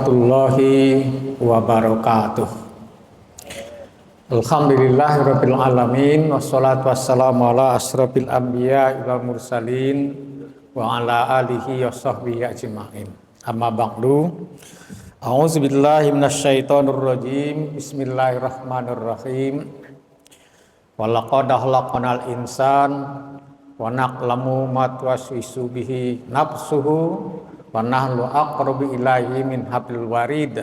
warahmatullahi wabarakatuh. Alhamdulillahirabbil alamin wassalatu wassalamu ala asyrofil anbiya wal mursalin wa ala alihi washabbihi ajmain. Amma ba'du. A'udzubillahi minasyaitonir rajim. Bismillahirrahmanirrahim. Walaqad khalaqnal insan wa na'lamu ma tuwaswisu bihi nafsuhu wa nahnu aqrabu ilaihi min hablil warid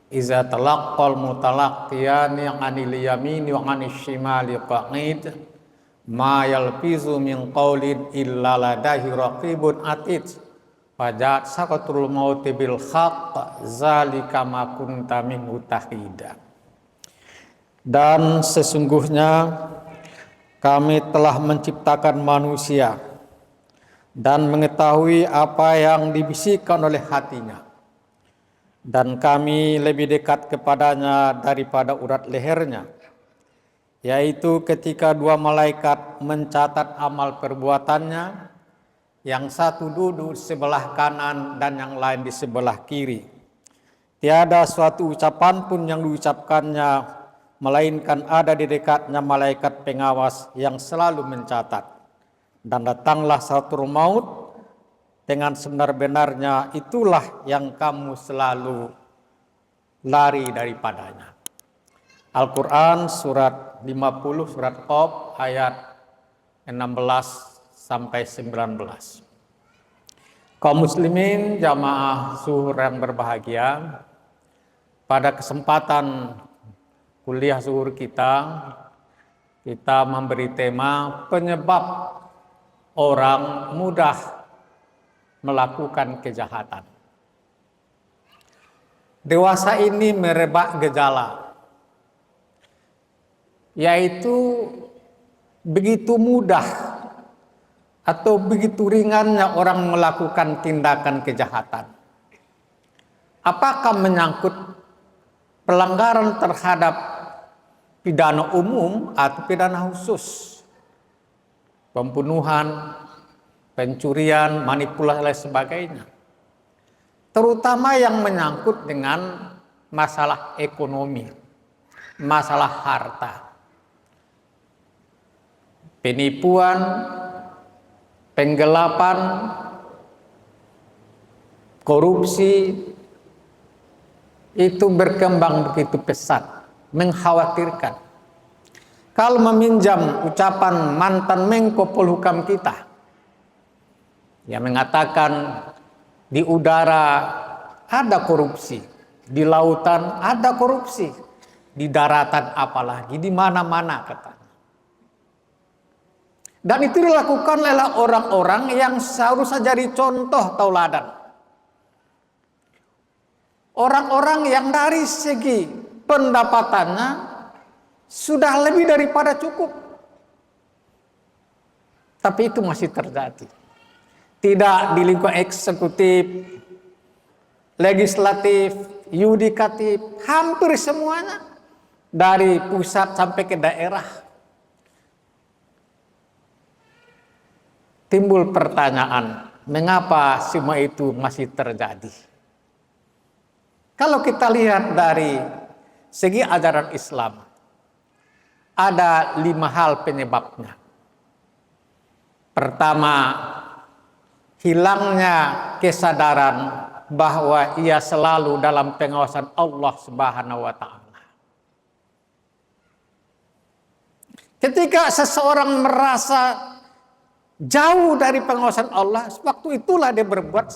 iza talaqqal mutalaqqiyani 'anil yamini wa 'anil shimali qa'id ma yalfizu min qawlin illa ladaihi raqibun atid fajat saqatul mauti bil haqq zalika ma kunta minhu tahida. Dan sesungguhnya kami telah menciptakan manusia dan mengetahui apa yang dibisikkan oleh hatinya. Dan kami lebih dekat kepadanya daripada urat lehernya, yaitu ketika dua malaikat mencatat amal perbuatannya, yang satu duduk di sebelah kanan dan yang lain di sebelah kiri. Tiada suatu ucapan pun yang diucapkannya melainkan ada di dekatnya malaikat pengawas yang selalu mencatat. Dan datanglah satu maut dengan sebenar-benarnya, itulah yang kamu selalu lari daripadanya. Al-Quran surat 50 surat Qaf ayat 16 sampai 19. Kaum muslimin jamaah zuhur yang berbahagia, pada kesempatan kuliah zuhur kita memberi tema penyebab orang mudah melakukan kejahatan. Dewasa ini merebak gejala, yaitu begitu mudah atau begitu ringannya orang melakukan tindakan kejahatan. Apakah menyangkut pelanggaran terhadap pidana umum atau pidana khusus, pembunuhan, pencurian, manipulasi dan sebagainya. Terutama yang menyangkut dengan masalah ekonomi, masalah harta, penipuan, penggelapan, korupsi, itu berkembang begitu pesat, mengkhawatirkan. Kalau meminjam ucapan mantan Menko Polhukam kita, yang mengatakan di udara ada korupsi, di lautan ada korupsi, di daratan apalagi, di mana-mana katanya. Dan itu dilakukan oleh orang-orang yang seharusnya jadi contoh tauladan. Orang-orang yang dari segi pendapatannya sudah lebih daripada cukup. Tapi itu masih terjadi. Tidak di lingkungan eksekutif, legislatif, yudikatif, hampir semuanya. Dari pusat sampai ke daerah. Timbul pertanyaan, mengapa semua itu masih terjadi? Kalau kita lihat dari segi ajaran Islam, ada 5 hal penyebabnya. Pertama, hilangnya kesadaran bahwa ia selalu dalam pengawasan Allah Subhanahu wa Ta'ala. Ketika seseorang merasa jauh dari pengawasan Allah, waktu itulah dia berbuat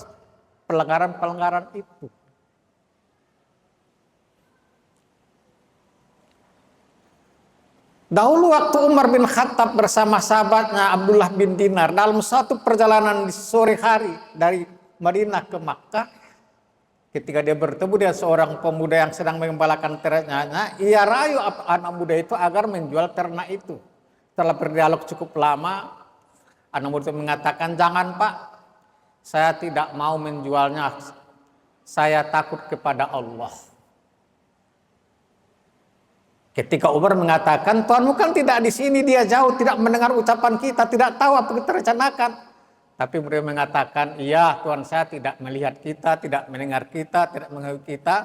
pelanggaran-pelanggaran itu. Dahulu waktu Umar bin Khattab bersama sahabatnya Abdullah bin Dinar dalam suatu perjalanan di sore hari dari Madinah ke Makkah, ketika dia bertemu dengan seorang pemuda yang sedang mengembalakan ternaknya, ia rayu anak muda itu agar menjual ternak itu. Setelah berdialog cukup lama, anak muda itu mengatakan, "Jangan Pak, saya tidak mau menjualnya, saya takut kepada Allah." Ketika Umar mengatakan, "Tuanmu kan tidak di sini, dia jauh, tidak mendengar ucapan kita, tidak tahu apa kita rencanakan." Tapi mereka mengatakan, iya Tuhan saya tidak melihat kita, tidak mendengar kita, tidak mengetahui kita.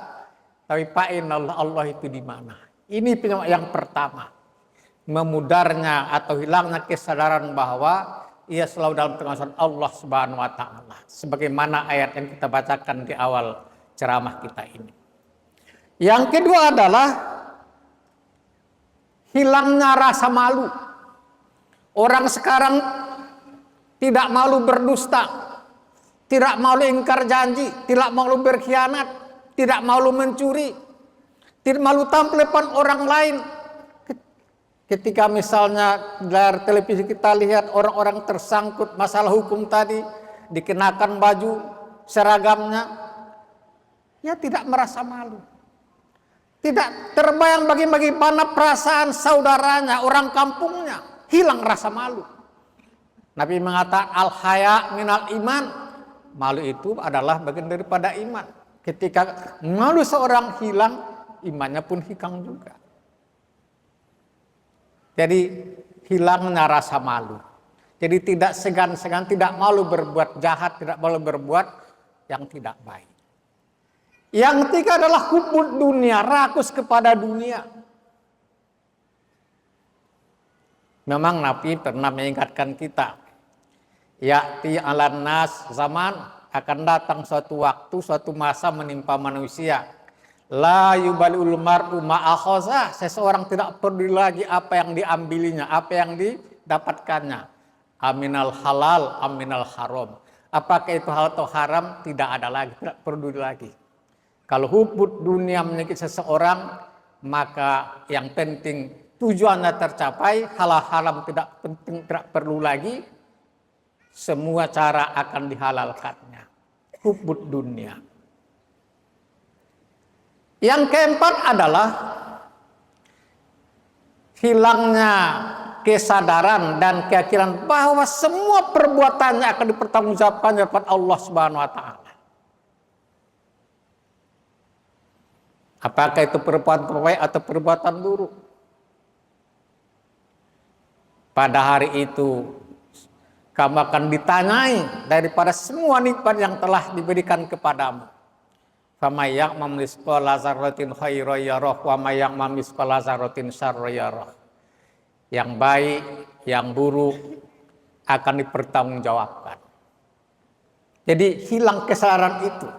Tapi Pak Allah itu di mana? Ini yang pertama. Memudarnya atau hilangnya kesadaran bahwa ia selalu dalam pengawasan Allah Subhanahu wa taala. Sebagaimana ayat yang kita bacakan di awal ceramah kita ini. Yang kedua adalah hilangnya rasa malu. Orang sekarang tidak malu berdusta, tidak malu ingkar janji, tidak malu berkhianat, tidak malu mencuri, tidak malu tampil depan orang lain. Ketika misalnya dari televisi kita lihat orang-orang tersangkut masalah hukum tadi, dikenakan baju seragamnya, ya tidak merasa malu. Tidak terbayang bagaimana perasaan saudaranya, orang kampungnya, hilang rasa malu. Nabi mengatakan al-haya minal iman. Malu itu adalah bagian daripada iman. Ketika malu seorang hilang, imannya pun hilang juga. Jadi hilangnya rasa malu. Jadi tidak segan-segan, tidak malu berbuat jahat, tidak malu berbuat yang tidak baik. Yang ketiga adalah hubbud dunia, rakus kepada dunia. Memang Nabi pernah mengingatkan kita. Ya'ti 'alan nas zaman, akan datang suatu waktu, suatu masa menimpa manusia. La yubalul mar'u ma'akhaza, seseorang tidak peduli lagi apa yang diambilinya, apa yang didapatkannya. Aminal halal, aminal haram. Apakah itu halal atau haram, tidak ada lagi, tidak peduli lagi. Kalau hubbud dunia menyakiti seseorang, maka yang penting tujuannya tercapai, halal haram tidak penting, tidak perlu lagi. Semua cara akan dihalalkannya. Hubbud dunia. Yang keempat adalah hilangnya kesadaran dan keyakinan bahwa semua perbuatannya akan dipertanggungjawabkan di hadapan Allah Subhanahu wa taala. Apakah itu perbuatan baik atau perbuatan buruk? Pada hari itu kamu akan ditanyai daripada semua nikmat yang telah diberikan kepadamu. Fama ya'mal mithqala dzarratin khairan yarah wa may ya'mal mithqala dzarratin syarran yarah. Yang baik, yang buruk akan dipertanggungjawabkan. Jadi hilang kesadaran itu.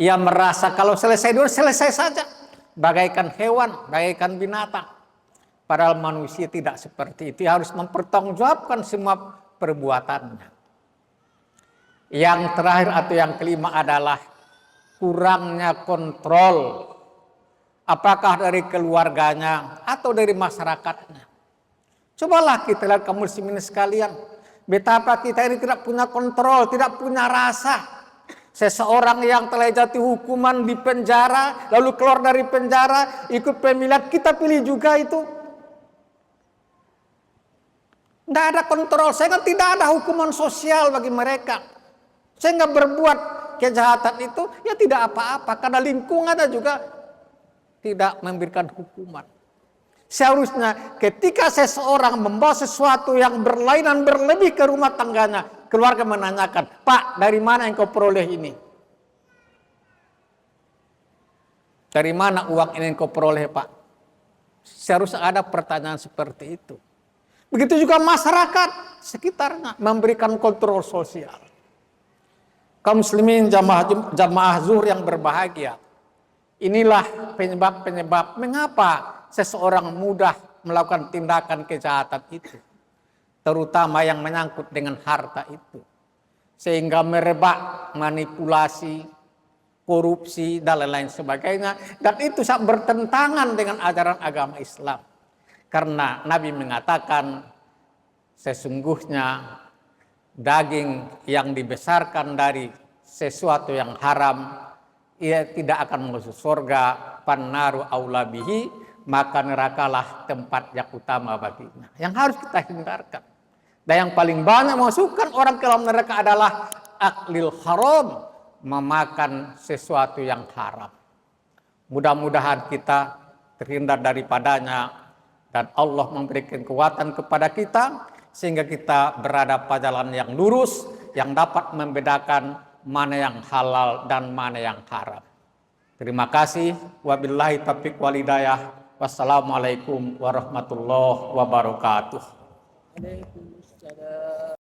Ia merasa kalau selesai dulu selesai saja. Bagaikan hewan, bagaikan binatang. Padahal manusia tidak seperti itu. Ia harus mempertanggungjawabkan semua perbuatannya. Yang terakhir atau yang kelima adalah kurangnya kontrol. Apakah dari keluarganya atau dari masyarakatnya. Cobalah kita lihat kaum muslimin sekalian. Betapa kita ini tidak punya kontrol, tidak punya rasa. Seseorang yang telah jatuh hukuman di penjara, lalu keluar dari penjara, ikut pemilihan, kita pilih juga itu. Tidak ada kontrol, sehingga tidak ada hukuman sosial bagi mereka. Sehingga berbuat kejahatan itu, ya tidak apa-apa, karena lingkungannya juga tidak memberikan hukuman. Seharusnya ketika seseorang membawa sesuatu yang berlainan berlebih ke rumah tangganya, keluarga menanyakan, Pak, dari mana yang kau peroleh ini? Dari mana uang ini yang kau peroleh, Pak? Seharusnya ada pertanyaan seperti itu. Begitu juga masyarakat sekitarnya memberikan kontrol sosial. Kaum muslimin jamaah zuhur yang berbahagia. Inilah penyebab-penyebab mengapa seseorang mudah melakukan tindakan kejahatan itu. Terutama yang menyangkut dengan harta itu. Sehingga merebak manipulasi, korupsi, dan lain-lain sebagainya. Dan itu sangat bertentangan dengan ajaran agama Islam. Karena Nabi mengatakan sesungguhnya daging yang dibesarkan dari sesuatu yang haram, ia tidak akan masuk surga, pannaru aula bihi, maka nerakalah tempat yang utama baginya. Yang harus kita hindarkan. Dan yang paling banyak memasukkan orang ke dalam neraka adalah aklil haram, memakan sesuatu yang haram. Mudah-mudahan kita terhindar daripadanya dan Allah memberikan kekuatan kepada kita sehingga kita berada pada jalan yang lurus, yang dapat membedakan mana yang halal dan mana yang haram. Terima kasih. Wabillahi taufiq wal hidayah. Wassalamualaikum warahmatullahi wabarakatuh. Waalaikumsalam.